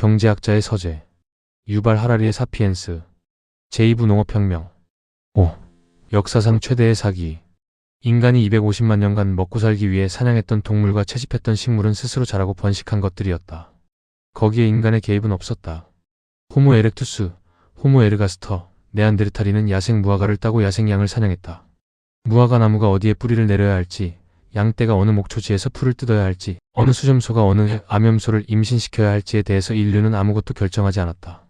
경제학자의 서재. 유발 하라리의 사피엔스. 제2부 농업혁명. 5. 역사상 최대의 사기. 인간이 250만 년간 먹고 살기 위해 사냥했던 동물과 채집했던 식물은 스스로 자라고 번식한 것들이었다. 거기에 인간의 개입은 없었다. 호모 에렉투스, 호모 에르가스터, 네안데르탈인은 야생 무화과를 따고 야생양을 사냥했다. 무화과 나무가 어디에 뿌리를 내려야 할지, 양떼가 어느 목초지에서 풀을 뜯어야 할지, 어느 수점소가 어느 암염소를 임신시켜야 할지에 대해서 인류는 아무것도 결정하지 않았다.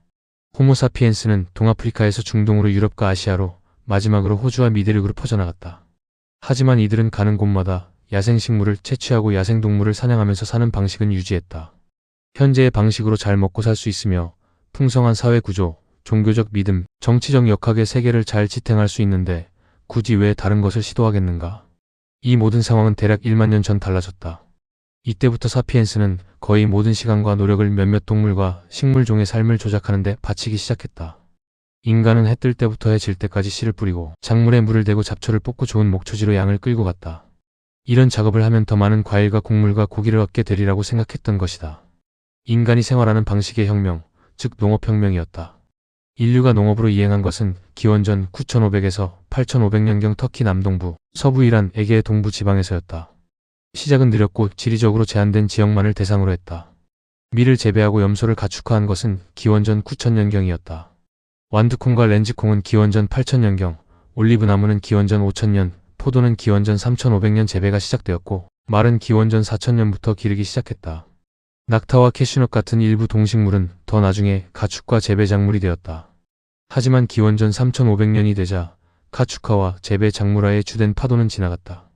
호모사피엔스는 동아프리카에서 중동으로 유럽과 아시아로, 마지막으로 호주와 미대륙으로 퍼져나갔다. 하지만 이들은 가는 곳마다 야생식물을 채취하고 야생동물을 사냥하면서 사는 방식은 유지했다. 현재의 방식으로 잘 먹고 살 수 있으며 풍성한 사회구조, 종교적 믿음, 정치적 역학의 세계를 잘 지탱할 수 있는데 굳이 왜 다른 것을 시도하겠는가? 이 모든 상황은 대략 1만 년 전 달라졌다. 이때부터 사피엔스는 거의 모든 시간과 노력을 몇몇 동물과 식물종의 삶을 조작하는 데 바치기 시작했다. 인간은 해 뜰 때부터 해 질 때까지 씨를 뿌리고 작물에 물을 대고 잡초를 뽑고 좋은 목초지로 양을 끌고 갔다. 이런 작업을 하면 더 많은 과일과 곡물과 고기를 얻게 되리라고 생각했던 것이다. 인간이 생활하는 방식의 혁명, 즉 농업혁명이었다. 인류가 농업으로 이행한 것은 기원전 9500에서 8500년경 터키 남동부, 서부 이란, 에게의 동부 지방에서였다. 시작은 느렸고 지리적으로 제한된 지역만을 대상으로 했다. 밀을 재배하고 염소를 가축화한 것은 기원전 9000년경이었다. 완두콩과 렌즈콩은 기원전 8000년경, 올리브나무는 기원전 5000년, 포도는 기원전 3500년 재배가 시작되었고 말은 기원전 4000년부터 기르기 시작했다. 낙타와 캐슈넛 같은 일부 동식물은 더 나중에 가축과 재배 작물이 되었다. 하지만 기원전 3500년이 되자 가축화와 재배 작물화의 주된 파도는 지나갔다.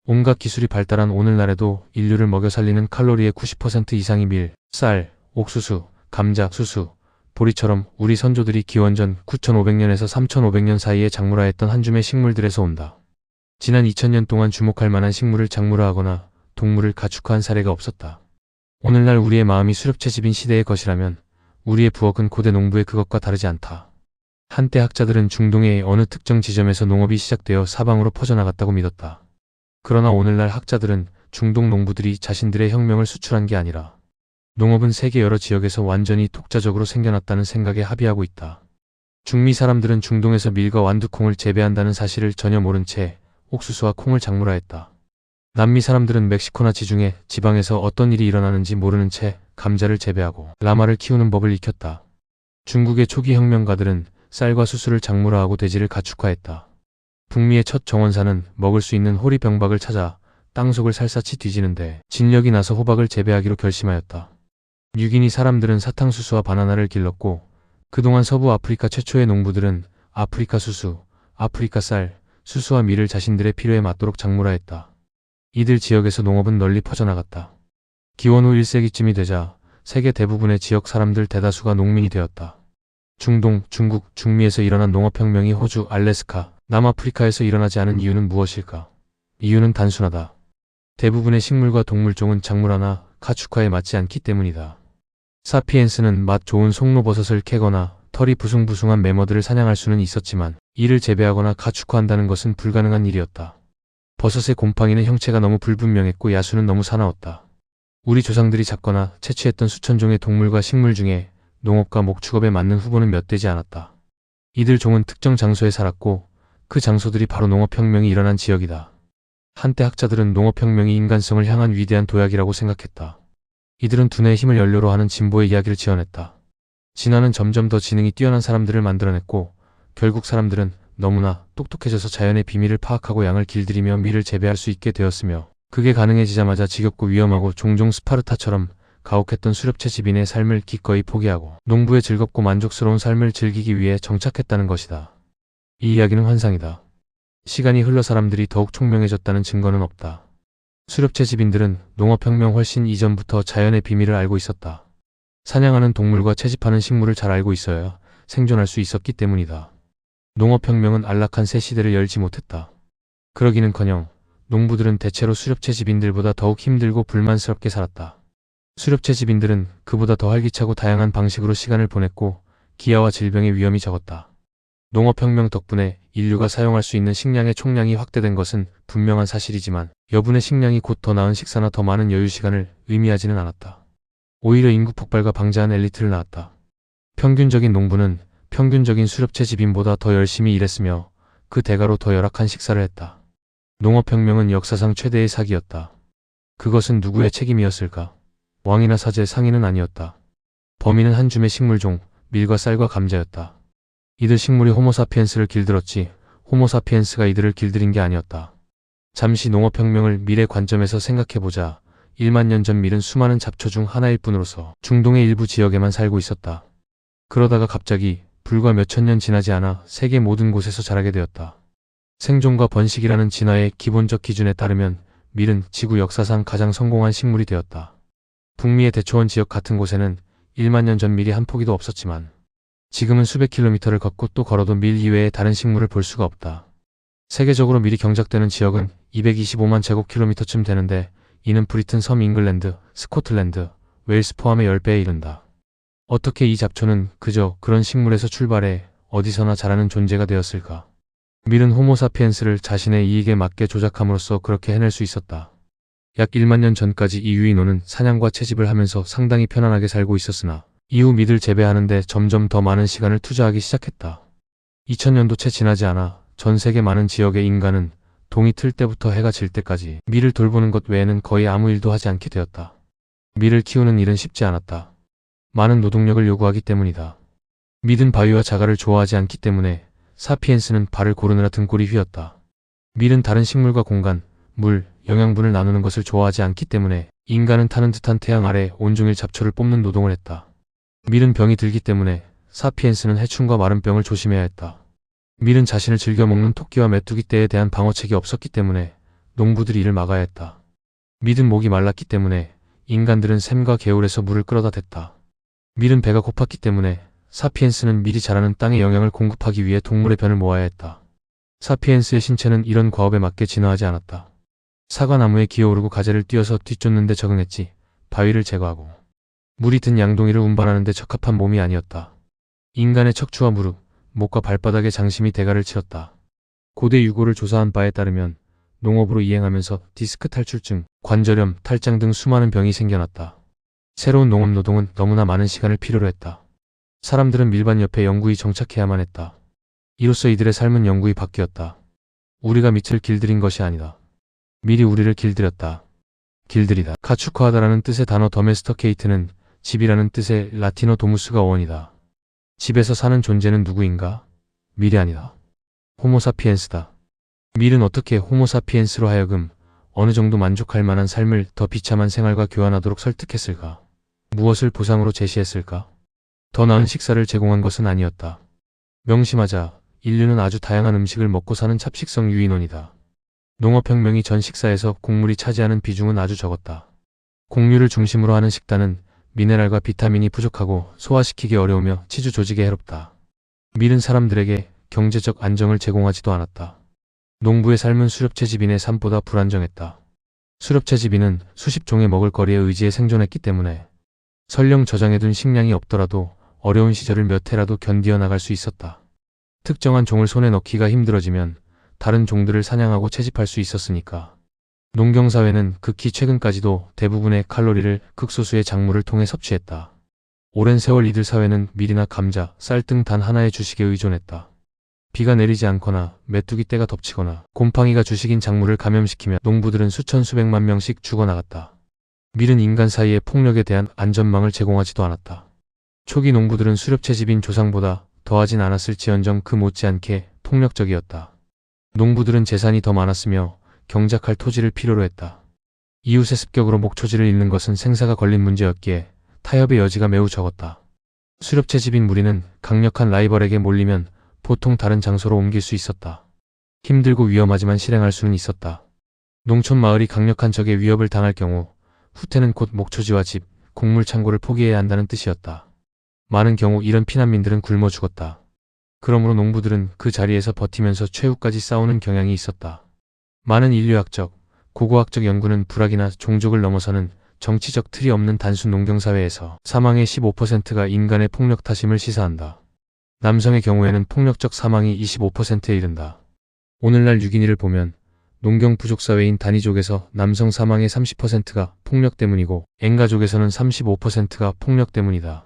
온갖 기술이 발달한 오늘날에도 인류를 먹여 살리는 칼로리의 90% 이상이 밀, 쌀, 옥수수, 감자, 수수, 보리처럼 우리 선조들이 기원전 9500년에서 3500년 사이에 작물화했던 한 줌의 식물들에서 온다. 지난 2000년 동안 주목할 만한 식물을 작물화하거나 동물을 가축화한 사례가 없었다. 오늘날 우리의 마음이 수렵채집인 시대의 것이라면 우리의 부엌은 고대 농부의 그것과 다르지 않다. 한때 학자들은 중동의 어느 특정 지점에서 농업이 시작되어 사방으로 퍼져나갔다고 믿었다. 그러나 오늘날 학자들은 중동 농부들이 자신들의 혁명을 수출한 게 아니라 농업은 세계 여러 지역에서 완전히 독자적으로 생겨났다는 생각에 합의하고 있다. 중미 사람들은 중동에서 밀과 완두콩을 재배한다는 사실을 전혀 모른 채 옥수수와 콩을 작물화했다. 남미 사람들은 멕시코나 지중해 지방에서 어떤 일이 일어나는지 모르는 채 감자를 재배하고 라마를 키우는 법을 익혔다. 중국의 초기 혁명가들은 쌀과 수수를 작물화하고 돼지를 가축화했다. 북미의 첫 정원사는 먹을 수 있는 호리병박을 찾아 땅속을 살사치 뒤지는데 진력이 나서 호박을 재배하기로 결심하였다. 뉴기니 사람들은 사탕수수와 바나나를 길렀고 그동안 서부 아프리카 최초의 농부들은 아프리카 수수, 아프리카 쌀, 수수와 밀을 자신들의 필요에 맞도록 작물화했다. 이들 지역에서 농업은 널리 퍼져나갔다. 기원 후 1세기쯤이 되자 세계 대부분의 지역 사람들 대다수가 농민이 되었다. 중동, 중국, 중미에서 일어난 농업혁명이 호주, 알래스카, 남아프리카에서 일어나지 않은 이유는 무엇일까? 이유는 단순하다. 대부분의 식물과 동물종은 작물화나 가축화에 맞지 않기 때문이다. 사피엔스는 맛 좋은 송로버섯을 캐거나 털이 부숭부숭한 매머드를 사냥할 수는 있었지만 이를 재배하거나 가축화한다는 것은 불가능한 일이었다. 버섯의 곰팡이는 형체가 너무 불분명했고 야수는 너무 사나웠다. 우리 조상들이 잡거나 채취했던 수천 종의 동물과 식물 중에 농업과 목축업에 맞는 후보는 몇 되지 않았다. 이들 종은 특정 장소에 살았고 그 장소들이 바로 농업혁명이 일어난 지역이다. 한때 학자들은 농업혁명이 인간성을 향한 위대한 도약이라고 생각했다. 이들은 두뇌의 힘을 연료로 하는 진보의 이야기를 지어냈다. 진화는 점점 더 지능이 뛰어난 사람들을 만들어냈고 결국 사람들은 너무나 똑똑해져서 자연의 비밀을 파악하고 양을 길들이며 밀을 재배할 수 있게 되었으며 그게 가능해지자마자 지겹고 위험하고 종종 스파르타처럼 가혹했던 수렵채집인의 삶을 기꺼이 포기하고 농부의 즐겁고 만족스러운 삶을 즐기기 위해 정착했다는 것이다. 이 이야기는 환상이다. 시간이 흘러 사람들이 더욱 총명해졌다는 증거는 없다. 수렵채집인들은 농업혁명 훨씬 이전부터 자연의 비밀을 알고 있었다. 사냥하는 동물과 채집하는 식물을 잘 알고 있어야 생존할 수 있었기 때문이다. 농업혁명은 안락한 새 시대를 열지 못했다. 그러기는커녕 농부들은 대체로 수렵채집인들보다 더욱 힘들고 불만스럽게 살았다. 수렵채집인들은 그보다 더 활기차고 다양한 방식으로 시간을 보냈고 기아와 질병의 위험이 적었다. 농업혁명 덕분에 인류가 사용할 수 있는 식량의 총량이 확대된 것은 분명한 사실이지만 여분의 식량이 곧 더 나은 식사나 더 많은 여유 시간을 의미하지는 않았다. 오히려 인구 폭발과 방자한 엘리트를 낳았다. 평균적인 농부는 평균적인 수렵채 집인보다 더 열심히 일했으며 그 대가로 더 열악한 식사를 했다. 농업혁명은 역사상 최대의 사기였다. 그것은 누구의 책임이었을까? 왕이나 사제, 상인은 아니었다. 범인은 한 줌의 식물종, 밀과 쌀과 감자였다. 이들 식물이 호모사피엔스를 길들였지 호모사피엔스가 이들을 길들인 게 아니었다. 잠시 농업혁명을 미래 관점에서 생각해보자. 1만 년 전 밀은 수많은 잡초 중 하나일 뿐으로서 중동의 일부 지역에만 살고 있었다. 그러다가 갑자기 불과 몇천 년 지나지 않아 세계 모든 곳에서 자라게 되었다. 생존과 번식이라는 진화의 기본적 기준에 따르면 밀은 지구 역사상 가장 성공한 식물이 되었다. 북미의 대초원 지역 같은 곳에는 1만 년 전 밀이 한 포기도 없었지만 지금은 수백 킬로미터를 걷고 또 걸어도 밀 이외의 다른 식물을 볼 수가 없다. 세계적으로 밀이 경작되는 지역은 225만 제곱킬로미터쯤 되는데 이는 브리튼 섬 잉글랜드, 스코틀랜드, 웨일스 포함의 10배에 이른다. 어떻게 이 잡초는 그저 그런 식물에서 출발해 어디서나 자라는 존재가 되었을까? 밀은 호모사피엔스를 자신의 이익에 맞게 조작함으로써 그렇게 해낼 수 있었다. 약 1만 년 전까지 이 유인원은 사냥과 채집을 하면서 상당히 편안하게 살고 있었으나 이후 밀을 재배하는데 점점 더 많은 시간을 투자하기 시작했다. 2000년도 채 지나지 않아 전 세계 많은 지역의 인간은 동이 틀 때부터 해가 질 때까지 밀을 돌보는 것 외에는 거의 아무 일도 하지 않게 되었다. 밀을 키우는 일은 쉽지 않았다. 많은 노동력을 요구하기 때문이다. 밀은 바위와 자갈을 좋아하지 않기 때문에 사피엔스는 발을 고르느라 등골이 휘었다. 밀은 다른 식물과 공간, 물, 영양분을 나누는 것을 좋아하지 않기 때문에 인간은 타는 듯한 태양 아래 온종일 잡초를 뽑는 노동을 했다. 밀은 병이 들기 때문에 사피엔스는 해충과 마른병을 조심해야 했다. 밀은 자신을 즐겨 먹는 토끼와 메뚜기 떼에 대한 방어책이 없었기 때문에 농부들이 이를 막아야 했다. 밀은 목이 말랐기 때문에 인간들은 샘과 개울에서 물을 끌어다 댔다. 밀은 배가 고팠기 때문에 사피엔스는 밀이 자라는 땅에 영양을 공급하기 위해 동물의 변을 모아야 했다. 사피엔스의 신체는 이런 과업에 맞게 진화하지 않았다. 사과나무에 기어오르고 가재를 띄어서 뒤쫓는 데 적응했지 바위를 제거하고 물이 든 양동이를 운반하는 데 적합한 몸이 아니었다. 인간의 척추와 무릎, 목과 발바닥의 장심이 대가를 치렀다. 고대 유고를 조사한 바에 따르면 농업으로 이행하면서 디스크 탈출증, 관절염, 탈장 등 수많은 병이 생겨났다. 새로운 농업 노동은 너무나 많은 시간을 필요로 했다. 사람들은 밀밭 옆에 영구히 정착해야만 했다. 이로써 이들의 삶은 영구히 바뀌었다. 우리가 밑을 길들인 것이 아니다. 밀이 우리를 길들였다. 길들이다. 가축화하다라는 뜻의 단어 더메스터케이트는 집이라는 뜻의 라틴어 도무스가 어원이다. 집에서 사는 존재는 누구인가? 밀이 아니다. 호모사피엔스다. 밀은 어떻게 호모사피엔스로 하여금 어느 정도 만족할 만한 삶을 더 비참한 생활과 교환하도록 설득했을까? 무엇을 보상으로 제시했을까? 더 나은 식사를 제공한 것은 아니었다. 명심하자, 인류는 아주 다양한 음식을 먹고 사는 잡식성 유인원이다. 농업혁명이 전 식사에서 곡물이 차지하는 비중은 아주 적었다. 곡류를 중심으로 하는 식단은 미네랄과 비타민이 부족하고 소화시키기 어려우며 치주 조직에 해롭다. 밀은 사람들에게 경제적 안정을 제공하지도 않았다. 농부의 삶은 수렵채집인의 삶보다 불안정했다. 수렵채집인은 수십 종의 먹을거리에 의지해 생존했기 때문에 설령 저장해둔 식량이 없더라도 어려운 시절을 몇 해라도 견디어 나갈 수 있었다. 특정한 종을 손에 넣기가 힘들어지면 다른 종들을 사냥하고 채집할 수 있었으니까. 농경사회는 극히 최근까지도 대부분의 칼로리를 극소수의 작물을 통해 섭취했다. 오랜 세월 이들 사회는 밀이나 감자, 쌀 등 단 하나의 주식에 의존했다. 비가 내리지 않거나 메뚜기 떼가 덮치거나 곰팡이가 주식인 작물을 감염시키며 농부들은 수천 수백만 명씩 죽어나갔다. 밀은 인간 사이의 폭력에 대한 안전망을 제공하지도 않았다. 초기 농부들은 수렵채집인 조상보다 더하진 않았을지언정 그 못지않게 폭력적이었다. 농부들은 재산이 더 많았으며 경작할 토지를 필요로 했다. 이웃의 습격으로 목초지를 잃는 것은 생사가 걸린 문제였기에 타협의 여지가 매우 적었다. 수렵채집인 무리는 강력한 라이벌에게 몰리면 보통 다른 장소로 옮길 수 있었다. 힘들고 위험하지만 실행할 수는 있었다. 농촌 마을이 강력한 적의 위협을 당할 경우 후퇴는 곧 목초지와 집, 곡물 창고를 포기해야 한다는 뜻이었다. 많은 경우 이런 피난민들은 굶어 죽었다. 그러므로 농부들은 그 자리에서 버티면서 최후까지 싸우는 경향이 있었다. 많은 인류학적, 고고학적 연구는 부락이나 종족을 넘어서는 정치적 틀이 없는 단순 농경사회에서 사망의 15%가 인간의 폭력 탓임을 시사한다. 남성의 경우에는 폭력적 사망이 25%에 이른다. 오늘날 유기니를 보면 농경 부족 사회인 다니족에서 남성 사망의 30%가 폭력 때문이고 엥가족에서는 35%가 폭력 때문이다.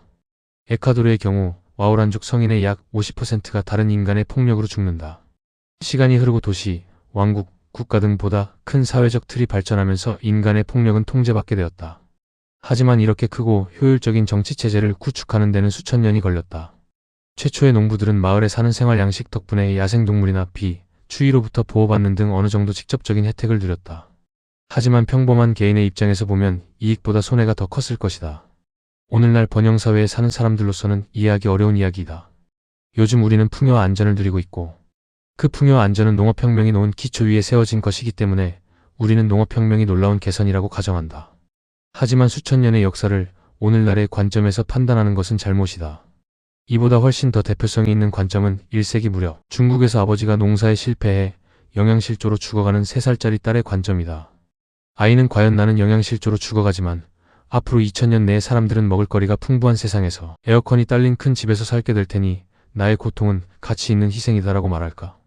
에콰도르의 경우 와우란족 성인의 약 50%가 다른 인간의 폭력으로 죽는다. 시간이 흐르고 도시, 왕국, 국가 등 보다 큰 사회적 틀이 발전하면서 인간의 폭력은 통제받게 되었다. 하지만 이렇게 크고 효율적인 정치체제를 구축하는 데는 수천 년이 걸렸다. 최초의 농부들은 마을에 사는 생활 양식 덕분에 야생동물이나 비, 추위로부터 보호받는 등 어느 정도 직접적인 혜택을 누렸다. 하지만 평범한 개인의 입장에서 보면 이익보다 손해가 더 컸을 것이다. 오늘날 번영사회에 사는 사람들로서는 이해하기 어려운 이야기이다. 요즘 우리는 풍요와 안전을 누리고 있고 그 풍요와 안전은 농업혁명이 놓은 기초 위에 세워진 것이기 때문에 우리는 농업혁명이 놀라운 개선이라고 가정한다. 하지만 수천 년의 역사를 오늘날의 관점에서 판단하는 것은 잘못이다. 이보다 훨씬 더 대표성이 있는 관점은 1세기 무렵 중국에서 아버지가 농사에 실패해 영양실조로 죽어가는 3살짜리 딸의 관점이다. 아이는 과연 나는 영양실조로 죽어가지만 앞으로 2000년 내에 사람들은 먹을거리가 풍부한 세상에서 에어컨이 딸린 큰 집에서 살게 될 테니 나의 고통은 가치 있는 희생이다라고 말할까?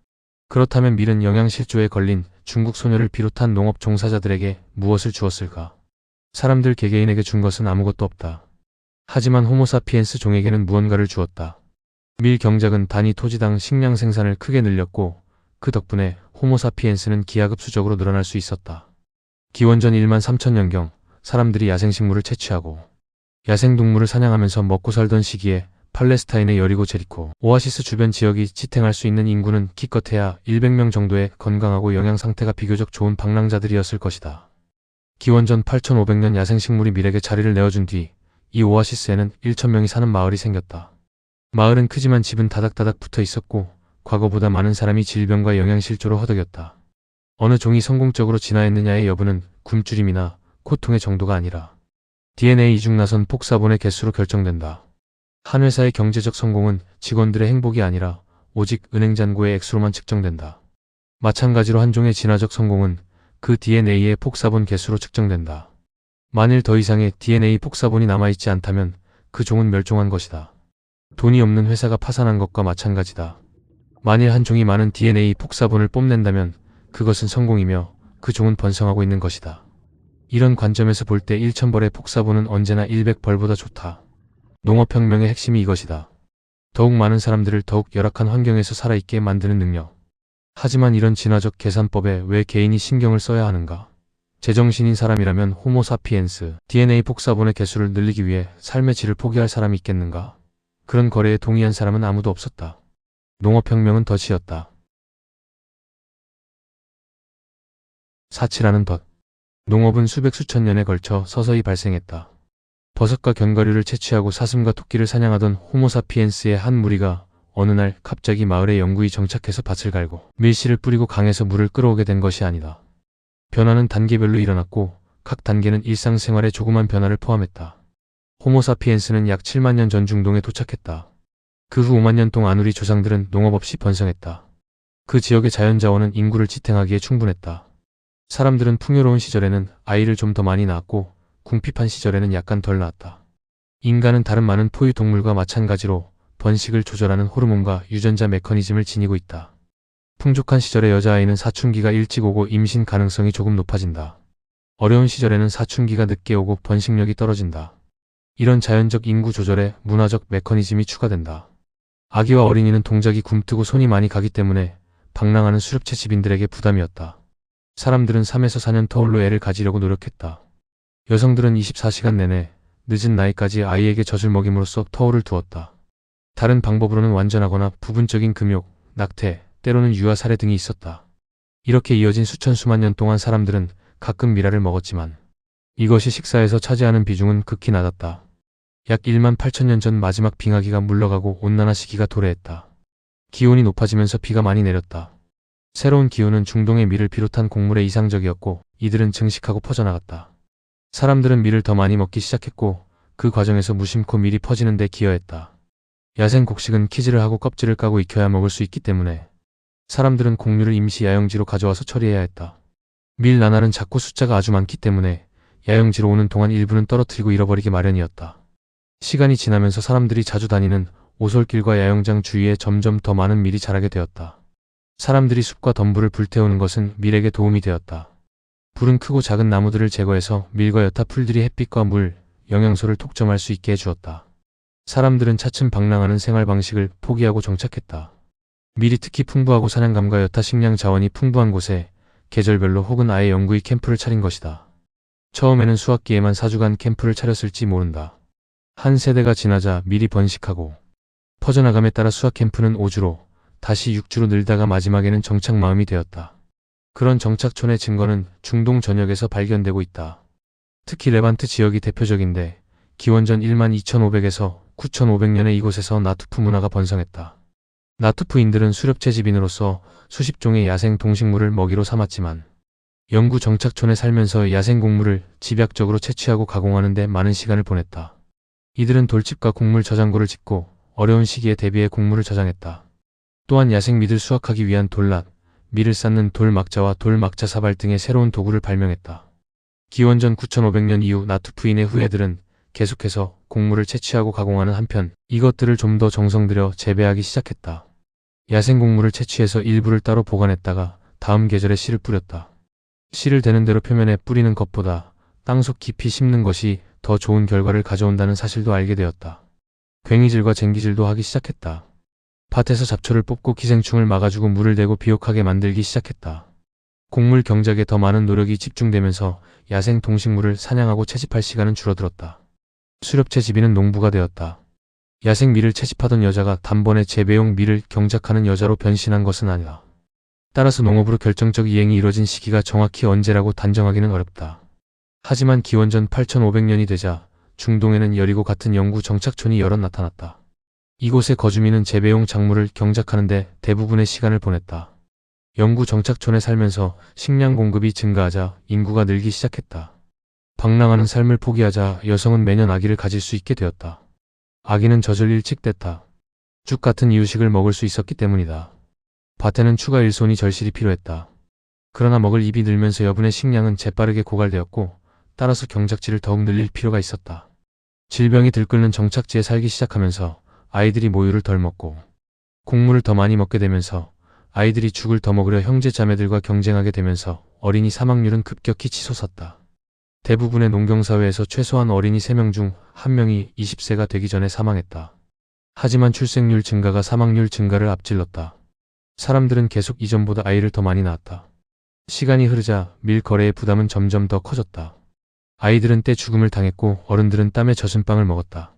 그렇다면 밀은 영양실조에 걸린 중국 소녀를 비롯한 농업 종사자들에게 무엇을 주었을까? 사람들 개개인에게 준 것은 아무것도 없다. 하지만 호모사피엔스 종에게는 무언가를 주었다. 밀 경작은 단위 토지당 식량 생산을 크게 늘렸고 그 덕분에 호모사피엔스는 기하급수적으로 늘어날 수 있었다. 기원전 1만 3천년경 사람들이 야생식물을 채취하고 야생동물을 사냥하면서 먹고 살던 시기에 팔레스타인의 여리고 제리코, 오아시스 주변 지역이 지탱할 수 있는 인구는 기껏해야 100명 정도의 건강하고 영양 상태가 비교적 좋은 방랑자들이었을 것이다. 기원전 8500년 야생식물이 밀에게 자리를 내어준 뒤 이 오아시스에는 1000명이 사는 마을이 생겼다. 마을은 크지만 집은 다닥다닥 붙어 있었고 과거보다 많은 사람이 질병과 영양실조로 허덕였다. 어느 종이 성공적으로 진화했느냐의 여부는 굶주림이나 고통의 정도가 아니라 DNA 이중나선 폭사본의 개수로 결정된다. 한 회사의 경제적 성공은 직원들의 행복이 아니라 오직 은행잔고의 액수로만 측정된다. 마찬가지로 한 종의 진화적 성공은 그 DNA의 폭사본 개수로 측정된다. 만일 더 이상의 DNA 폭사본이 남아있지 않다면 그 종은 멸종한 것이다. 돈이 없는 회사가 파산한 것과 마찬가지다. 만일 한 종이 많은 DNA 폭사본을 뽐낸다면 그것은 성공이며 그 종은 번성하고 있는 것이다. 이런 관점에서 볼 때 1000벌의 폭사본은 언제나 100벌보다 좋다. 농업혁명의 핵심이 이것이다. 더욱 많은 사람들을 더욱 열악한 환경에서 살아있게 만드는 능력. 하지만 이런 진화적 계산법에 왜 개인이 신경을 써야 하는가? 제정신인 사람이라면 호모사피엔스, DNA 폭사본의 개수를 늘리기 위해 삶의 질을 포기할 사람이 있겠는가? 그런 거래에 동의한 사람은 아무도 없었다. 농업혁명은 덫이었다. 사치라는 덫. 농업은 수백 수천 년에 걸쳐 서서히 발생했다. 버섯과 견과류를 채취하고 사슴과 토끼를 사냥하던 호모사피엔스의 한 무리가 어느 날 갑자기 마을에 영구히 정착해서 밭을 갈고 밀씨를 뿌리고 강에서 물을 끌어오게 된 것이 아니다. 변화는 단계별로 일어났고 각 단계는 일상생활의 조그만 변화를 포함했다. 호모사피엔스는 약 7만 년 전 중동에 도착했다. 그 후 5만 년 동안 우리 조상들은 농업 없이 번성했다. 그 지역의 자연자원은 인구를 지탱하기에 충분했다. 사람들은 풍요로운 시절에는 아이를 좀 더 많이 낳았고 궁핍한 시절에는 약간 덜 낳았다. 인간은 다른 많은 포유 동물과 마찬가지로 번식을 조절하는 호르몬과 유전자 메커니즘을 지니고 있다. 풍족한 시절의 여자아이는 사춘기가 일찍 오고 임신 가능성이 조금 높아진다. 어려운 시절에는 사춘기가 늦게 오고 번식력이 떨어진다. 이런 자연적 인구 조절에 문화적 메커니즘이 추가된다. 아기와 어린이는 동작이 굼뜨고 손이 많이 가기 때문에 방랑하는 수렵채 집인들에게 부담이었다. 사람들은 3에서 4년 터울로 애를 가지려고 노력했다. 여성들은 24시간 내내 늦은 나이까지 아이에게 젖을 먹임으로써 터울을 두었다. 다른 방법으로는 완전하거나 부분적인 금욕, 낙태, 때로는 유아 살해 등이 있었다. 이렇게 이어진 수천 수만 년 동안 사람들은 가끔 미라를 먹었지만 이것이 식사에서 차지하는 비중은 극히 낮았다. 약 1만 8천 년 전 마지막 빙하기가 물러가고 온난화 시기가 도래했다. 기온이 높아지면서 비가 많이 내렸다. 새로운 기후는 중동의 밀을 비롯한 곡물에 이상적이었고 이들은 증식하고 퍼져나갔다. 사람들은 밀을 더 많이 먹기 시작했고 그 과정에서 무심코 밀이 퍼지는 데 기여했다. 야생 곡식은 키질을 하고 껍질을 까고 익혀야 먹을 수 있기 때문에 사람들은 곡류를 임시 야영지로 가져와서 처리해야 했다. 밀 나날은 작고 숫자가 아주 많기 때문에 야영지로 오는 동안 일부는 떨어뜨리고 잃어버리기 마련이었다. 시간이 지나면서 사람들이 자주 다니는 오솔길과 야영장 주위에 점점 더 많은 밀이 자라게 되었다. 사람들이 숲과 덤불을 불태우는 것은 밀에게 도움이 되었다. 불은 크고 작은 나무들을 제거해서 밀과 여타 풀들이 햇빛과 물, 영양소를 독점할 수 있게 해주었다. 사람들은 차츰 방랑하는 생활 방식을 포기하고 정착했다. 밀이 특히 풍부하고 사냥감과 여타 식량 자원이 풍부한 곳에 계절별로 혹은 아예 영구히 캠프를 차린 것이다. 처음에는 수학기에만 4주간 캠프를 차렸을지 모른다. 한 세대가 지나자 밀이 번식하고 퍼져나감에 따라 수학 캠프는 5주로 다시 6주로 늘다가 마지막에는 정착 마음이 되었다. 그런 정착촌의 증거는 중동 전역에서 발견되고 있다. 특히 레반트 지역이 대표적인데 기원전 12,500에서 9,500년에 이곳에서 나투프 문화가 번성했다. 나투프인들은 수렵채집인으로서 수십 종의 야생 동식물을 먹이로 삼았지만 영구 정착촌에 살면서 야생 곡물을 집약적으로 채취하고 가공하는 데 많은 시간을 보냈다. 이들은 돌집과 곡물 저장고를 짓고 어려운 시기에 대비해 곡물을 저장했다. 또한 야생 밀을 수확하기 위한 돌낫, 밀을 쌓는 돌막자와 돌막자 사발 등의 새로운 도구를 발명했다. 기원전 9,500년 이후 나투프인의 후예들은 계속해서 곡물을 채취하고 가공하는 한편 이것들을 좀 더 정성 들여 재배하기 시작했다. 야생 곡물을 채취해서 일부를 따로 보관했다가 다음 계절에 씨를 뿌렸다. 씨를 되는 대로 표면에 뿌리는 것보다 땅속 깊이 심는 것이 더 좋은 결과를 가져온다는 사실도 알게 되었다. 괭이질과 쟁기질도 하기 시작했다. 밭에서 잡초를 뽑고 기생충을 막아주고 물을 대고 비옥하게 만들기 시작했다. 곡물 경작에 더 많은 노력이 집중되면서 야생 동식물을 사냥하고 채집할 시간은 줄어들었다. 수렵채집인은 농부가 되었다. 야생 밀을 채집하던 여자가 단번에 재배용 밀을 경작하는 여자로 변신한 것은 아니다. 따라서 농업으로 결정적 이행이 이뤄진 시기가 정확히 언제라고 단정하기는 어렵다. 하지만 기원전 8,500년이 되자 중동에는 여리고 같은 영구 정착촌이 여럿 나타났다. 이곳의 거주민은 재배용 작물을 경작하는데 대부분의 시간을 보냈다. 영구 정착촌에 살면서 식량 공급이 증가하자 인구가 늘기 시작했다. 방랑하는 삶을 포기하자 여성은 매년 아기를 가질 수 있게 되었다. 아기는 젖을 일찍 뗐다. 죽 같은 이유식을 먹을 수 있었기 때문이다. 밭에는 추가 일손이 절실히 필요했다. 그러나 먹을 입이 늘면서 여분의 식량은 재빠르게 고갈되었고 따라서 경작지를 더욱 늘릴 필요가 있었다. 질병이 들끓는 정착지에 살기 시작하면서 아이들이 모유를 덜 먹고 곡물을 더 많이 먹게 되면서 아이들이 죽을 더 먹으려 형제 자매들과 경쟁하게 되면서 어린이 사망률은 급격히 치솟았다. 대부분의 농경사회에서 최소한 어린이 3명 중 1명이 20세가 되기 전에 사망했다. 하지만 출생률 증가가 사망률 증가를 앞질렀다. 사람들은 계속 이전보다 아이를 더 많이 낳았다. 시간이 흐르자 밀 거래의 부담은 점점 더 커졌다. 아이들은 때 죽음을 당했고 어른들은 땀에 젖은 빵을 먹었다.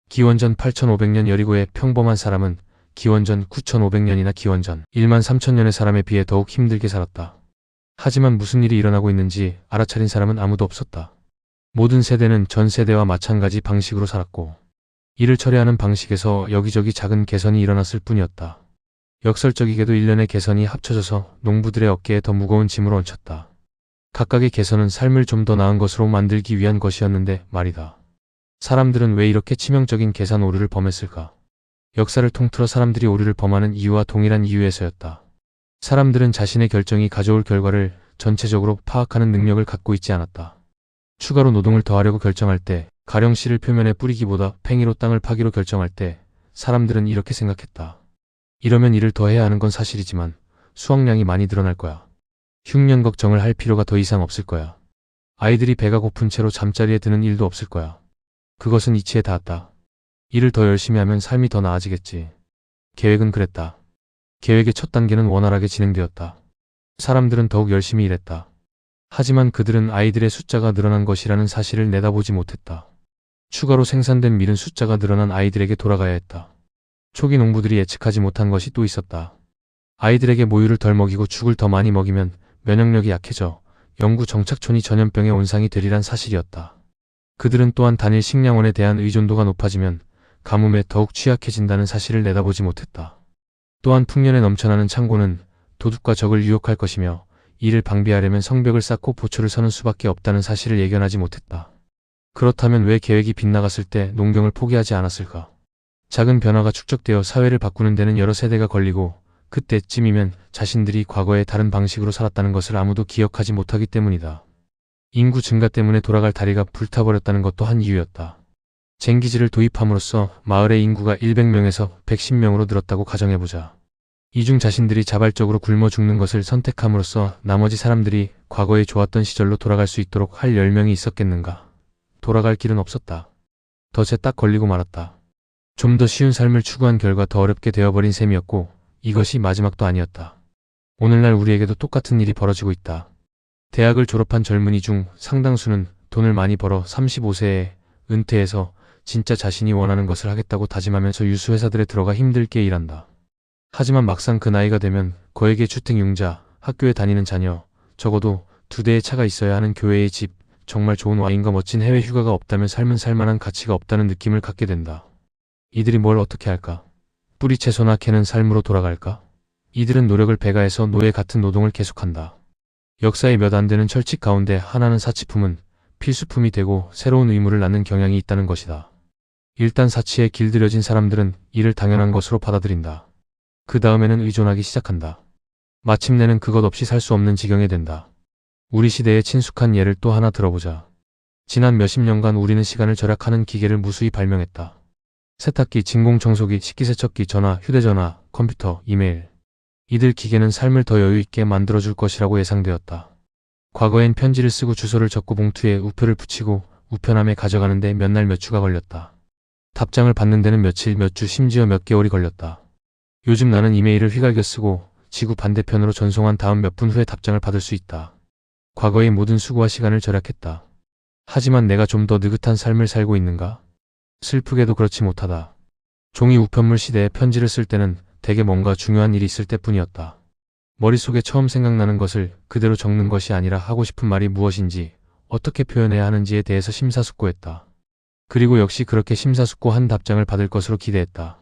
기원전 8,500년 여리고의 평범한 사람은 기원전 9,500년이나 기원전 13,000년의 사람에 비해 더욱 힘들게 살았다. 하지만 무슨 일이 일어나고 있는지 알아차린 사람은 아무도 없었다. 모든 세대는 전 세대와 마찬가지 방식으로 살았고 이를 처리하는 방식에서 여기저기 작은 개선이 일어났을 뿐이었다. 역설적이게도 일련의 개선이 합쳐져서 농부들의 어깨에 더 무거운 짐을 얹혔다. 각각의 개선은 삶을 좀 더 나은 것으로 만들기 위한 것이었는데 말이다. 사람들은 왜 이렇게 치명적인 계산 오류를 범했을까? 역사를 통틀어 사람들이 오류를 범하는 이유와 동일한 이유에서였다. 사람들은 자신의 결정이 가져올 결과를 전체적으로 파악하는 능력을 갖고 있지 않았다. 추가로 노동을 더하려고 결정할 때, 가령 씨를 표면에 뿌리기보다 팽이로 땅을 파기로 결정할 때 사람들은 이렇게 생각했다. 이러면 일을 더 해야 하는 건 사실이지만 수확량이 많이 늘어날 거야. 흉년 걱정을 할 필요가 더 이상 없을 거야. 아이들이 배가 고픈 채로 잠자리에 드는 일도 없을 거야. 그것은 이치에 닿았다. 일을 더 열심히 하면 삶이 더 나아지겠지. 계획은 그랬다. 계획의 첫 단계는 원활하게 진행되었다. 사람들은 더욱 열심히 일했다. 하지만 그들은 아이들의 숫자가 늘어난 것이라는 사실을 내다보지 못했다. 추가로 생산된 밀은 숫자가 늘어난 아이들에게 돌아가야 했다. 초기 농부들이 예측하지 못한 것이 또 있었다. 아이들에게 모유를 덜 먹이고 죽을 더 많이 먹이면 면역력이 약해져 영구 정착촌이 전염병의 온상이 되리란 사실이었다. 그들은 또한 단일 식량원에 대한 의존도가 높아지면 가뭄에 더욱 취약해진다는 사실을 내다보지 못했다. 또한 풍년에 넘쳐나는 창고는 도둑과 적을 유혹할 것이며 이를 방비하려면 성벽을 쌓고 보초를 서는 수밖에 없다는 사실을 예견하지 못했다. 그렇다면 왜 계획이 빗나갔을 때 농경을 포기하지 않았을까? 작은 변화가 축적되어 사회를 바꾸는 데는 여러 세대가 걸리고 그때쯤이면 자신들이 과거에 다른 방식으로 살았다는 것을 아무도 기억하지 못하기 때문이다. 인구 증가 때문에 돌아갈 다리가 불타버렸다는 것도 한 이유였다. 쟁기지를 도입함으로써 마을의 인구가 100명에서 110명으로 늘었다고 가정해보자. 이중 자신들이 자발적으로 굶어 죽는 것을 선택함으로써 나머지 사람들이 과거에 좋았던 시절로 돌아갈 수 있도록 할 열명이 있었겠는가. 돌아갈 길은 없었다. 덫에 딱 걸리고 말았다. 좀 더 쉬운 삶을 추구한 결과 더 어렵게 되어버린 셈이었고 이것이 마지막도 아니었다. 오늘날 우리에게도 똑같은 일이 벌어지고 있다. 대학을 졸업한 젊은이 중 상당수는 돈을 많이 벌어 35세에 은퇴해서 진짜 자신이 원하는 것을 하겠다고 다짐하면서 유수회사들에 들어가 힘들게 일한다. 하지만 막상 그 나이가 되면 거액의 주택융자, 학교에 다니는 자녀, 적어도 2대의 차가 있어야 하는 교회의 집, 정말 좋은 와인과 멋진 해외 휴가가 없다면 삶은 살만한 가치가 없다는 느낌을 갖게 된다. 이들이 뭘 어떻게 할까? 뿌리 채소나 캐는 삶으로 돌아갈까? 이들은 노력을 배가해서 노예 같은 노동을 계속한다. 역사의 몇 안 되는 철칙 가운데 하나는 사치품은 필수품이 되고 새로운 의무를 낳는 경향이 있다는 것이다. 일단 사치에 길들여진 사람들은 이를 당연한 것으로 받아들인다. 그 다음에는 의존하기 시작한다. 마침내는 그것 없이 살 수 없는 지경에 된다. 우리 시대의 친숙한 예를 또 하나 들어보자. 지난 몇십 년간 우리는 시간을 절약하는 기계를 무수히 발명했다. 세탁기, 진공청소기, 식기세척기, 전화, 휴대전화, 컴퓨터, 이메일. 이들 기계는 삶을 더 여유있게 만들어줄 것이라고 예상되었다. 과거엔 편지를 쓰고 주소를 적고 봉투에 우표를 붙이고 우편함에 가져가는데 몇 날 몇 주가 걸렸다. 답장을 받는 데는 며칠, 몇 주, 심지어 몇 개월이 걸렸다. 요즘 나는 이메일을 휘갈겨 쓰고 지구 반대편으로 전송한 다음 몇 분 후에 답장을 받을 수 있다. 과거의 모든 수고와 시간을 절약했다. 하지만 내가 좀 더 느긋한 삶을 살고 있는가? 슬프게도 그렇지 못하다. 종이 우편물 시대에 편지를 쓸 때는 대개 뭔가 중요한 일이 있을 때뿐이었다. 머릿속에 처음 생각나는 것을 그대로 적는 것이 아니라 하고 싶은 말이 무엇인지, 어떻게 표현해야 하는지에 대해서 심사숙고했다. 그리고 역시 그렇게 심사숙고한 답장을 받을 것으로 기대했다.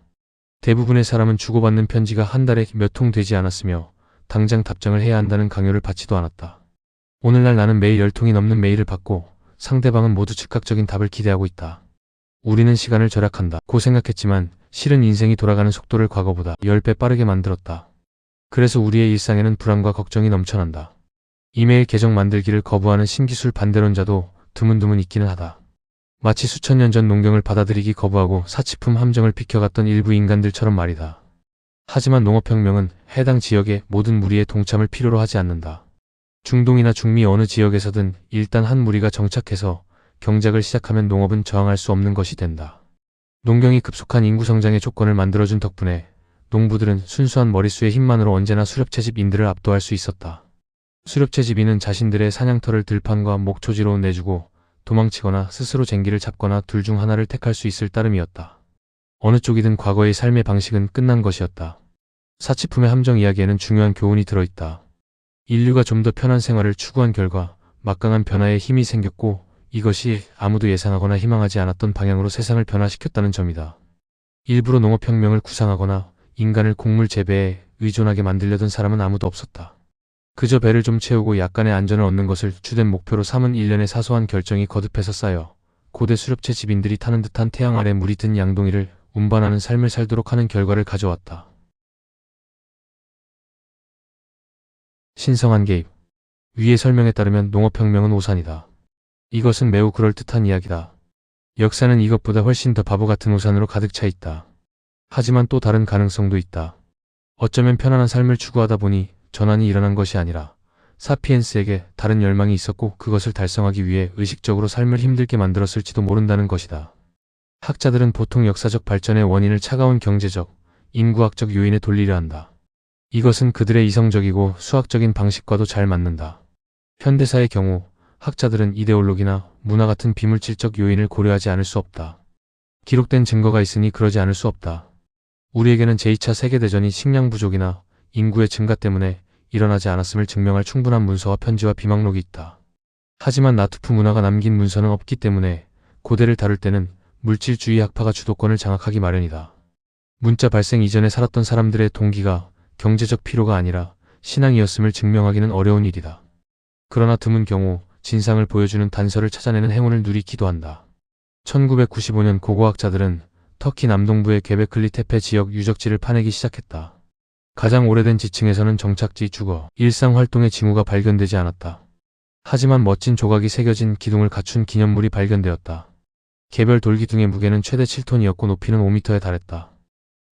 대부분의 사람은 주고받는 편지가 한 달에 몇 통 되지 않았으며 당장 답장을 해야 한다는 강요를 받지도 않았다. 오늘날 나는 매일 10통이 넘는 메일을 받고 상대방은 모두 즉각적인 답을 기대하고 있다. 우리는 시간을 절약한다고 생각했지만 실은 인생이 돌아가는 속도를 과거보다 10배 빠르게 만들었다. 그래서 우리의 일상에는 불안과 걱정이 넘쳐난다. 이메일 계정 만들기를 거부하는 신기술 반대론자도 드문드문 있기는 하다. 마치 수천 년 전 농경을 받아들이기 거부하고 사치품 함정을 비켜갔던 일부 인간들처럼 말이다. 하지만 농업혁명은 해당 지역의 모든 무리의 동참을 필요로 하지 않는다. 중동이나 중미 어느 지역에서든 일단 한 무리가 정착해서 경작을 시작하면 농업은 저항할 수 없는 것이 된다. 농경이 급속한 인구 성장의 조건을 만들어준 덕분에 농부들은 순수한 머릿수의 힘만으로 언제나 수렵채집인들을 압도할 수 있었다. 수렵채집인은 자신들의 사냥터를 들판과 목초지로 내주고 도망치거나 스스로 쟁기를 잡거나 둘 중 하나를 택할 수 있을 따름이었다. 어느 쪽이든 과거의 삶의 방식은 끝난 것이었다. 사치품의 함정 이야기에는 중요한 교훈이 들어있다. 인류가 좀 더 편한 생활을 추구한 결과 막강한 변화에 힘이 생겼고 이것이 아무도 예상하거나 희망하지 않았던 방향으로 세상을 변화시켰다는 점이다. 일부러 농업혁명을 구상하거나 인간을 곡물 재배에 의존하게 만들려던 사람은 아무도 없었다. 그저 배를 좀 채우고 약간의 안전을 얻는 것을 주된 목표로 삼은 일련의 사소한 결정이 거듭해서 쌓여 고대 수렵채 집인들이 타는 듯한 태양 아래 물이 든 양동이를 운반하는 삶을 살도록 하는 결과를 가져왔다. 신성한 개입. 위의 설명에 따르면 농업혁명은 오산이다. 이것은 매우 그럴듯한 이야기다. 역사는 이것보다 훨씬 더 바보 같은 오산으로 가득 차 있다. 하지만 또 다른 가능성도 있다. 어쩌면 편안한 삶을 추구하다 보니 전환이 일어난 것이 아니라 사피엔스에게 다른 열망이 있었고 그것을 달성하기 위해 의식적으로 삶을 힘들게 만들었을지도 모른다는 것이다. 학자들은 보통 역사적 발전의 원인을 차가운 경제적, 인구학적 요인에 돌리려 한다. 이것은 그들의 이성적이고 수학적인 방식과도 잘 맞는다. 현대사의 경우 학자들은 이데올로기나 문화 같은 비물질적 요인을 고려하지 않을 수 없다. 기록된 증거가 있으니 그러지 않을 수 없다. 우리에게는 제2차 세계대전이 식량 부족이나 인구의 증가 때문에 일어나지 않았음을 증명할 충분한 문서와 편지와 비망록이 있다. 하지만 나투프 문화가 남긴 문서는 없기 때문에 고대를 다룰 때는 물질주의 학파가 주도권을 장악하기 마련이다. 문자 발생 이전에 살았던 사람들의 동기가 경제적 필요가 아니라 신앙이었음을 증명하기는 어려운 일이다. 그러나 드문 경우 진상을 보여주는 단서를 찾아내는 행운을 누리기도 한다. 1995년 고고학자들은 터키 남동부의 괭베클리 테페 지역 유적지를 파내기 시작했다. 가장 오래된 지층에서는 정착지, 주거, 일상활동의 징후가 발견되지 않았다. 하지만 멋진 조각이 새겨진 기둥을 갖춘 기념물이 발견되었다. 개별 돌기둥의 무게는 최대 7톤이었고 높이는 5m에 달했다.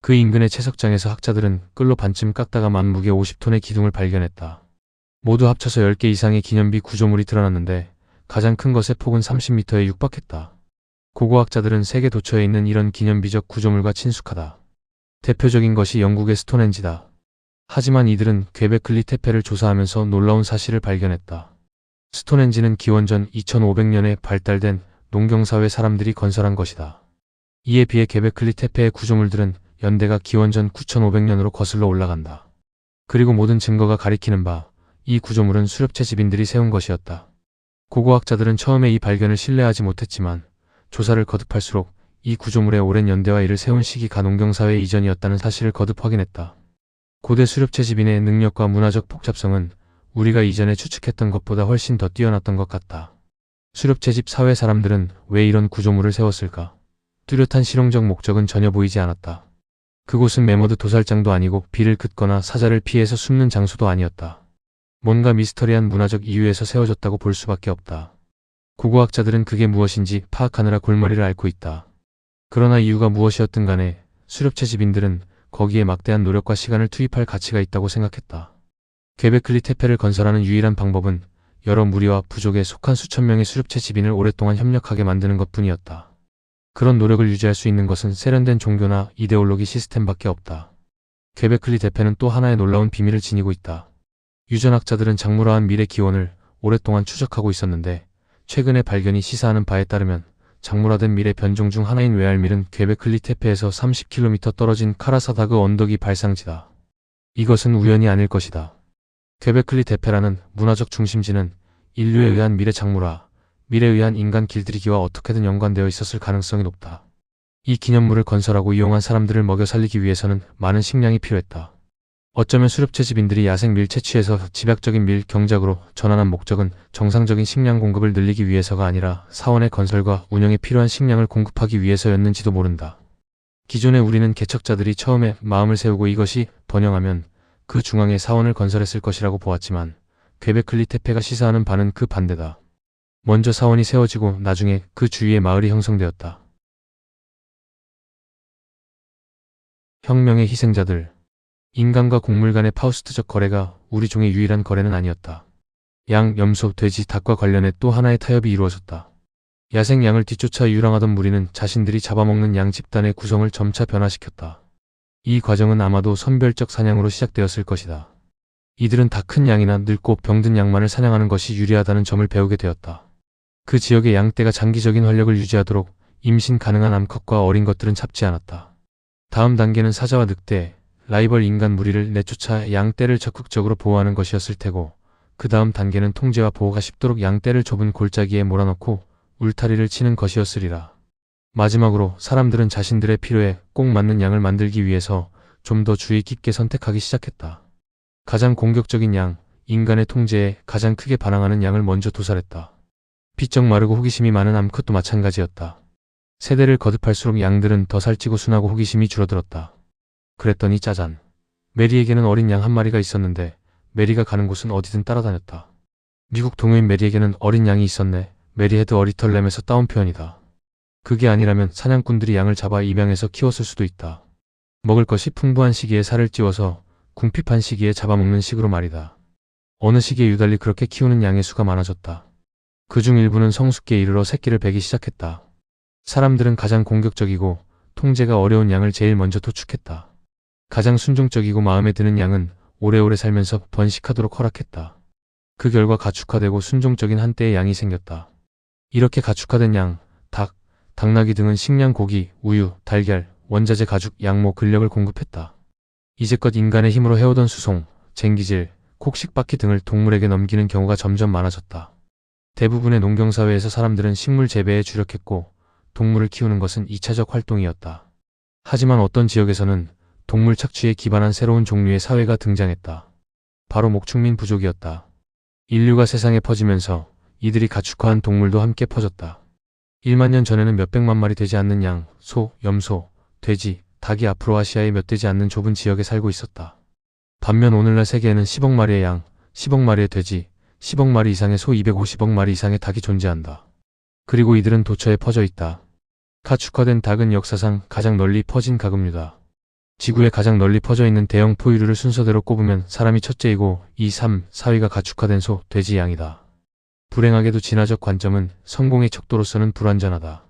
그 인근의 채석장에서 학자들은 끌로 반쯤 깎다가 만무게 50톤의 기둥을 발견했다. 모두 합쳐서 10개 이상의 기념비 구조물이 드러났는데 가장 큰 것의 폭은 30m에 육박했다. 고고학자들은 세계 도처에 있는 이런 기념비적 구조물과 친숙하다. 대표적인 것이 영국의 스톤헨지다. 하지만 이들은 퀘베클리 테페를 조사하면서 놀라운 사실을 발견했다. 스톤헨지는 기원전 2500년에 발달된 농경사회 사람들이 건설한 것이다. 이에 비해 퀘베클리 테페의 구조물들은 연대가 기원전 9500년으로 거슬러 올라간다. 그리고 모든 증거가 가리키는 바 이 구조물은 수렵채 집인들이 세운 것이었다. 고고학자들은 처음에 이 발견을 신뢰하지 못했지만 조사를 거듭할수록 이 구조물의 오랜 연대와 이를 세운 시기가 농경사회 이전이었다는 사실을 거듭 확인했다. 고대 수렵채 집인의 능력과 문화적 복잡성은 우리가 이전에 추측했던 것보다 훨씬 더 뛰어났던 것 같다. 수렵채 집 사회 사람들은 왜 이런 구조물을 세웠을까? 뚜렷한 실용적 목적은 전혀 보이지 않았다. 그곳은 메머드 도살장도 아니고 비를 긋거나 사자를 피해서 숨는 장소도 아니었다. 뭔가 미스터리한 문화적 이유에서 세워졌다고 볼 수밖에 없다. 고고학자들은 그게 무엇인지 파악하느라 골머리를 앓고 있다. 그러나 이유가 무엇이었든 간에 수렵채 집인들은 거기에 막대한 노력과 시간을 투입할 가치가 있다고 생각했다. 퀘베클리 테페를 건설하는 유일한 방법은 여러 무리와 부족에 속한 수천 명의 수렵채 집인을 오랫동안 협력하게 만드는 것뿐이었다. 그런 노력을 유지할 수 있는 것은 세련된 종교나 이데올로기 시스템밖에 없다. 퀘베클리 테페는 또 하나의 놀라운 비밀을 지니고 있다. 유전학자들은 작물화한 밀의 기원을 오랫동안 추적하고 있었는데 최근의 발견이 시사하는 바에 따르면 작물화된 밀의 변종 중 하나인 웨알밀은 퀘베클리 테페에서 30km 떨어진 카라사다그 언덕이 발상지다. 이것은 우연이 아닐 것이다. 퀘베클리 테페라는 문화적 중심지는 인류에 의한 밀의 작물화, 밀에 의한 인간 길들이기와 어떻게든 연관되어 있었을 가능성이 높다. 이 기념물을 건설하고 이용한 사람들을 먹여 살리기 위해서는 많은 식량이 필요했다. 어쩌면 수렵채 집인들이 야생 밀 채취에서 집약적인 밀 경작으로 전환한 목적은 정상적인 식량 공급을 늘리기 위해서가 아니라 사원의 건설과 운영에 필요한 식량을 공급하기 위해서였는지도 모른다. 기존의 우리는 개척자들이 처음에 마음을 세우고 이것이 번영하면 그 중앙에 사원을 건설했을 것이라고 보았지만 퀘베클리 테페가 시사하는 바는 그 반대다. 먼저 사원이 세워지고 나중에 그 주위에 마을이 형성되었다. 혁명의 희생자들. 인간과 곡물 간의 파우스트적 거래가 우리 종의 유일한 거래는 아니었다. 양, 염소, 돼지, 닭과 관련해 또 하나의 타협이 이루어졌다. 야생 양을 뒤쫓아 유랑하던 무리는 자신들이 잡아먹는 양 집단의 구성을 점차 변화시켰다. 이 과정은 아마도 선별적 사냥으로 시작되었을 것이다. 이들은 다 큰 양이나 늙고 병든 양만을 사냥하는 것이 유리하다는 점을 배우게 되었다. 그 지역의 양떼가 장기적인 활력을 유지하도록 임신 가능한 암컷과 어린 것들은 잡지 않았다. 다음 단계는 사자와 늑대, 라이벌 인간 무리를 내쫓아 양떼를 적극적으로 보호하는 것이었을 테고 그 다음 단계는 통제와 보호가 쉽도록 양떼를 좁은 골짜기에 몰아넣고 울타리를 치는 것이었으리라. 마지막으로 사람들은 자신들의 필요에 꼭 맞는 양을 만들기 위해서 좀 더 주의 깊게 선택하기 시작했다. 가장 공격적인 양, 인간의 통제에 가장 크게 반항하는 양을 먼저 도살했다. 비쩍 마르고 호기심이 많은 암컷도 마찬가지였다. 세대를 거듭할수록 양들은 더 살찌고 순하고 호기심이 줄어들었다. 그랬더니 짜잔. 메리에게는 어린 양 한 마리가 있었는데 메리가 가는 곳은 어디든 따라다녔다. 미국 동요인 메리에게는 어린 양이 있었네. 메리 헤드 어리털램에서 따온 표현이다. 그게 아니라면 사냥꾼들이 양을 잡아 입양해서 키웠을 수도 있다. 먹을 것이 풍부한 시기에 살을 찌워서 궁핍한 시기에 잡아먹는 식으로 말이다. 어느 시기에 유달리 그렇게 키우는 양의 수가 많아졌다. 그중 일부는 성숙기에 이르러 새끼를 베기 시작했다. 사람들은 가장 공격적이고 통제가 어려운 양을 제일 먼저 도축했다. 가장 순종적이고 마음에 드는 양은 오래오래 살면서 번식하도록 허락했다. 그 결과 가축화되고 순종적인 한때의 양이 생겼다. 이렇게 가축화된 양, 닭, 당나귀 등은 식량 고기, 우유, 달걀, 원자재 가죽, 양모, 근력을 공급했다. 이제껏 인간의 힘으로 해오던 수송, 쟁기질, 곡식바퀴 등을 동물에게 넘기는 경우가 점점 많아졌다. 대부분의 농경사회에서 사람들은 식물 재배에 주력했고 동물을 키우는 것은 2차적 활동이었다. 하지만 어떤 지역에서는 동물 착취에 기반한 새로운 종류의 사회가 등장했다. 바로 목축민 부족이었다. 인류가 세상에 퍼지면서 이들이 가축화한 동물도 함께 퍼졌다. 1만 년 전에는 몇백만 마리 되지 않는 양, 소, 염소, 돼지, 닭이 아프로아시아의 몇 되지 않는 좁은 지역에 살고 있었다. 반면 오늘날 세계에는 10억 마리의 양, 10억 마리의 돼지, 10억 마리 이상의 소, 250억 마리 이상의 닭이 존재한다. 그리고 이들은 도처에 퍼져 있다. 가축화된 닭은 역사상 가장 널리 퍼진 가금류다. 지구에 가장 널리 퍼져 있는 대형 포유류를 순서대로 꼽으면 사람이 첫째이고 2, 3, 4위가 가축화된 소, 돼지, 양이다. 불행하게도 진화적 관점은 성공의 척도로서는 불완전하다.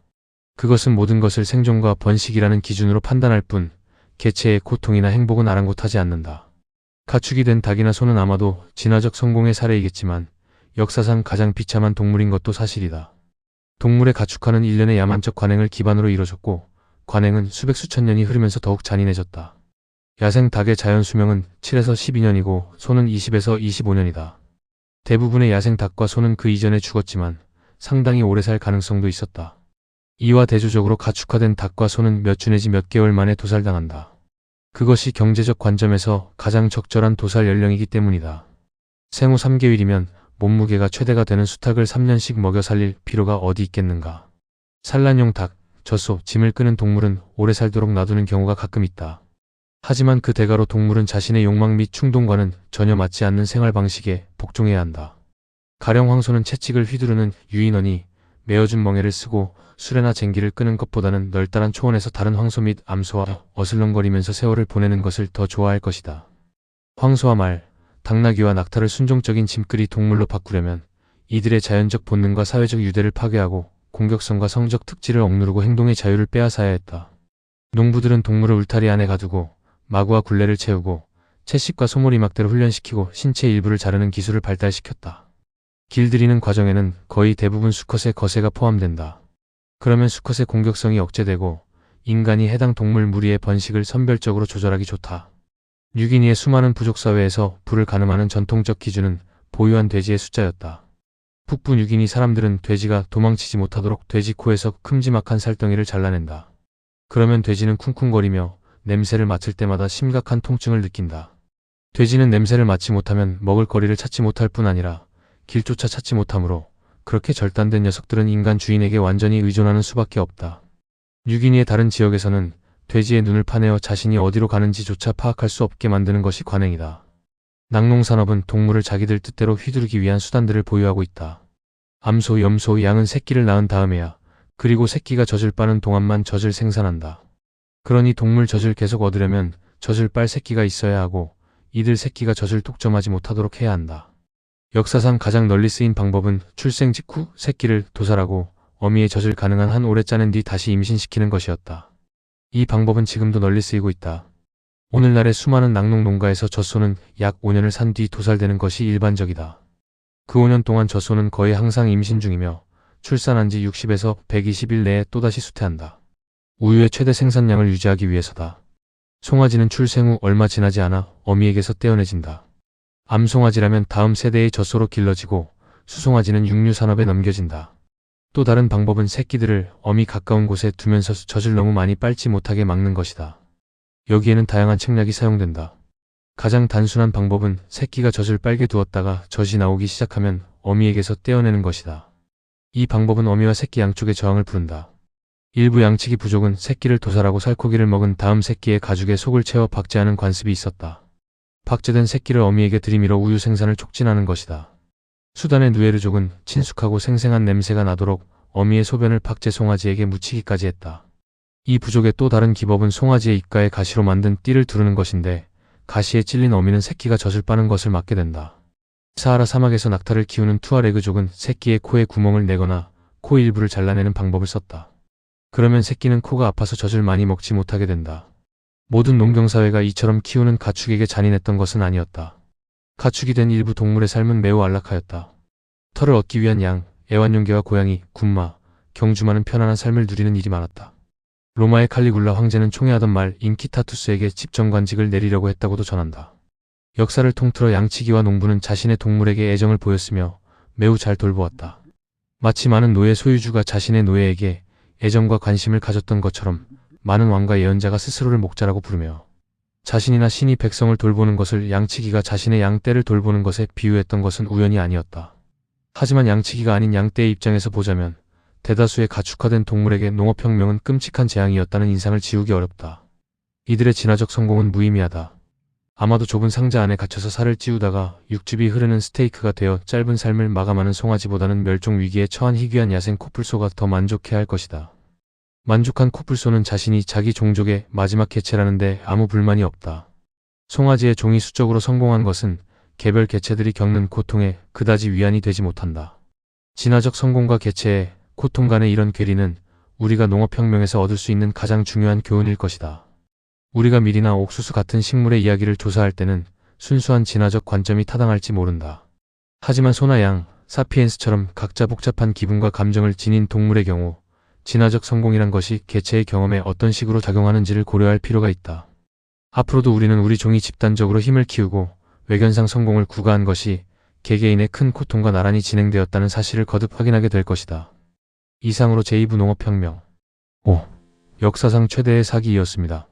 그것은 모든 것을 생존과 번식이라는 기준으로 판단할 뿐 개체의 고통이나 행복은 아랑곳하지 않는다. 가축이 된 닭이나 소는 아마도 진화적 성공의 사례이겠지만 역사상 가장 비참한 동물인 것도 사실이다. 동물의 가축화는 일련의 야만적 관행을 기반으로 이뤄졌고 관행은 수백 수천 년이 흐르면서 더욱 잔인해졌다. 야생 닭의 자연 수명은 7에서 12년이고 소는 20에서 25년이다. 대부분의 야생 닭과 소는 그 이전에 죽었지만 상당히 오래 살 가능성도 있었다. 이와 대조적으로 가축화된 닭과 소는 몇 주 내지 몇 개월 만에 도살당한다. 그것이 경제적 관점에서 가장 적절한 도살 연령이기 때문이다. 생후 3개월이면 몸무게가 최대가 되는 수탉을 3년씩 먹여 살릴 필요가 어디 있겠는가. 산란용 닭, 젖소, 짐을 끄는 동물은 오래 살도록 놔두는 경우가 가끔 있다. 하지만 그 대가로 동물은 자신의 욕망 및 충동과는 전혀 맞지 않는 생활 방식에 복종해야 한다. 가령 황소는 채찍을 휘두르는 유인원이 메어준 멍에를 쓰고 수레나 쟁기를 끄는 것보다는 널따란 초원에서 다른 황소 및 암소와 어슬렁거리면서 세월을 보내는 것을 더 좋아할 것이다. 황소와 말, 당나귀와 낙타를 순종적인 짐끌이 동물로 바꾸려면 이들의 자연적 본능과 사회적 유대를 파괴하고 공격성과 성적 특질을 억누르고 행동의 자유를 빼앗아야 했다. 농부들은 동물을 울타리 안에 가두고 마구와 굴레를 채우고 채식과 소몰이막대로 훈련시키고 신체 일부를 자르는 기술을 발달시켰다. 길들이는 과정에는 거의 대부분 수컷의 거세가 포함된다. 그러면 수컷의 공격성이 억제되고 인간이 해당 동물 무리의 번식을 선별적으로 조절하기 좋다. 뉴기니의 수많은 부족사회에서 부를 가늠하는 전통적 기준은 보유한 돼지의 숫자였다. 북부 뉴기니 사람들은 돼지가 도망치지 못하도록 돼지 코에서 큼지막한 살덩이를 잘라낸다. 그러면 돼지는 쿵쿵거리며 냄새를 맡을 때마다 심각한 통증을 느낀다. 돼지는 냄새를 맡지 못하면 먹을 거리를 찾지 못할 뿐 아니라 길조차 찾지 못하므로 그렇게 절단된 녀석들은 인간 주인에게 완전히 의존하는 수밖에 없다. 뉴기니의 다른 지역에서는 돼지의 눈을 파내어 자신이 어디로 가는지조차 파악할 수 없게 만드는 것이 관행이다. 낙농산업은 동물을 자기들 뜻대로 휘두르기 위한 수단들을 보유하고 있다. 암소, 염소, 양은 새끼를 낳은 다음에야 그리고 새끼가 젖을 빠는 동안만 젖을 생산한다. 그러니 동물 젖을 계속 얻으려면 젖을 빨 새끼가 있어야 하고 이들 새끼가 젖을 독점하지 못하도록 해야 한다. 역사상 가장 널리 쓰인 방법은 출생 직후 새끼를 도살하고 어미의 젖을 가능한 한 오래 짜낸 뒤 다시 임신시키는 것이었다. 이 방법은 지금도 널리 쓰이고 있다. 오늘날의 수많은 낙농 농가에서 젖소는 약 5년을 산 뒤 도살되는 것이 일반적이다. 그 5년 동안 젖소는 거의 항상 임신 중이며 출산한 지 60에서 120일 내에 또다시 수태한다. 우유의 최대 생산량을 유지하기 위해서다. 송아지는 출생 후 얼마 지나지 않아 어미에게서 떼어내진다. 암송아지라면 다음 세대의 젖소로 길러지고 수송아지는 육류산업에 넘겨진다. 또 다른 방법은 새끼들을 어미 가까운 곳에 두면서 젖을 너무 많이 빨지 못하게 막는 것이다. 여기에는 다양한 책략이 사용된다. 가장 단순한 방법은 새끼가 젖을 빨게 두었다가 젖이 나오기 시작하면 어미에게서 떼어내는 것이다. 이 방법은 어미와 새끼 양쪽의 저항을 부른다. 일부 양치기 부족은 새끼를 도살하고 살코기를 먹은 다음 새끼의 가죽에 속을 채워 박제하는 관습이 있었다. 박제된 새끼를 어미에게 들이밀어 우유 생산을 촉진하는 것이다. 수단의 누에르족은 친숙하고 생생한 냄새가 나도록 어미의 소변을 박제 송아지에게 묻히기까지 했다. 이 부족의 또 다른 기법은 송아지의 입가에 가시로 만든 띠를 두르는 것인데 가시에 찔린 어미는 새끼가 젖을 빠는 것을 막게 된다. 사하라 사막에서 낙타를 키우는 투아레그족은 새끼의 코에 구멍을 내거나 코 일부를 잘라내는 방법을 썼다. 그러면 새끼는 코가 아파서 젖을 많이 먹지 못하게 된다. 모든 농경사회가 이처럼 키우는 가축에게 잔인했던 것은 아니었다. 가축이 된 일부 동물의 삶은 매우 안락하였다. 털을 얻기 위한 양, 애완용개와 고양이, 군마, 경주마는 편안한 삶을 누리는 일이 많았다. 로마의 칼리굴라 황제는 총애하던 말 인키타투스에게 집정관직을 내리려고 했다고도 전한다. 역사를 통틀어 양치기와 농부는 자신의 동물에게 애정을 보였으며 매우 잘 돌보았다. 마치 많은 노예 소유주가 자신의 노예에게 애정과 관심을 가졌던 것처럼 많은 왕과 예언자가 스스로를 목자라고 부르며 자신이나 신이 백성을 돌보는 것을 양치기가 자신의 양떼를 돌보는 것에 비유했던 것은 우연이 아니었다. 하지만 양치기가 아닌 양떼의 입장에서 보자면 대다수의 가축화된 동물에게 농업혁명은 끔찍한 재앙이었다는 인상을 지우기 어렵다. 이들의 진화적 성공은 무의미하다. 아마도 좁은 상자 안에 갇혀서 살을 찌우다가 육즙이 흐르는 스테이크가 되어 짧은 삶을 마감하는 송아지보다는 멸종 위기에 처한 희귀한 야생 코뿔소가 더 만족해야 할 것이다. 만족한 코뿔소는 자신이 자기 종족의 마지막 개체라는데 아무 불만이 없다. 송아지의 종이 수적으로 성공한 것은 개별 개체들이 겪는 고통에 그다지 위안이 되지 못한다. 진화적 성공과 개체의 고통 간의 이런 괴리는 우리가 농업혁명에서 얻을 수 있는 가장 중요한 교훈일 것이다. 우리가 밀이나 옥수수 같은 식물의 이야기를 조사할 때는 순수한 진화적 관점이 타당할지 모른다. 하지만 소나 양, 사피엔스처럼 각자 복잡한 기분과 감정을 지닌 동물의 경우 진화적 성공이란 것이 개체의 경험에 어떤 식으로 작용하는지를 고려할 필요가 있다. 앞으로도 우리는 우리 종이 집단적으로 힘을 키우고 외견상 성공을 구가한 것이 개개인의 큰 고통과 나란히 진행되었다는 사실을 거듭 확인하게 될 것이다. 이상으로 제2부 농업혁명 5. 역사상 최대의 사기이었습니다.